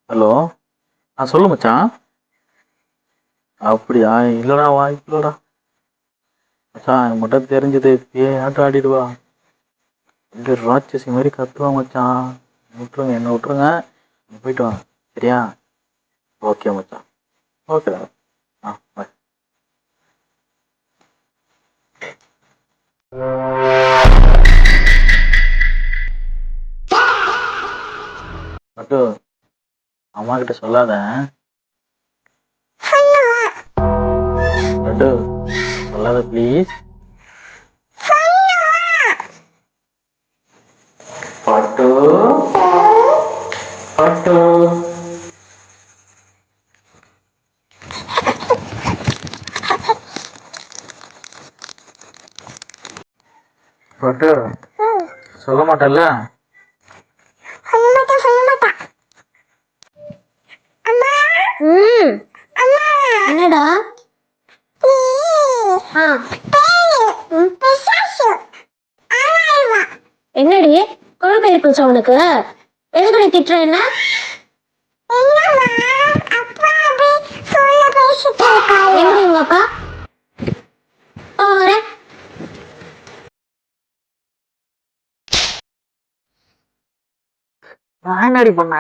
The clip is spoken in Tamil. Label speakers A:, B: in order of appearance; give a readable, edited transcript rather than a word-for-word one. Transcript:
A: ஹலோ. சொல்லு மச்சான். அப்படியா? இல்லடா, வாய்ப்பில்லடா மச்சான். என் மட்டும் தெரிஞ்சது பேய் ஆட்டம் ஆடிடுவா. இந்த ராட்சசி மாதிரி கத்துவா மச்சான். விட்டுருங்க, என்ன விட்டுருங்க. நீ போயிட்டு வா, சரியா? ஓகே மச்சான். ஓகேடா. பாய். மட்டும் அம்மா கிட்ட சொல்லாத. லட்டு, சொல்லாத ப்ளீஸ். பட்டு பட்டு பட்டு சொல்ல மாட்டல்ல?
B: என்னடா? என்னடி குழந்தை இருந்துச்சா உனக்கு? எதுக்கு நீ திட்டுற? என்ன எங்க உங்க அக்கா? வரேன்.
A: நான் என்னடி பண்ண?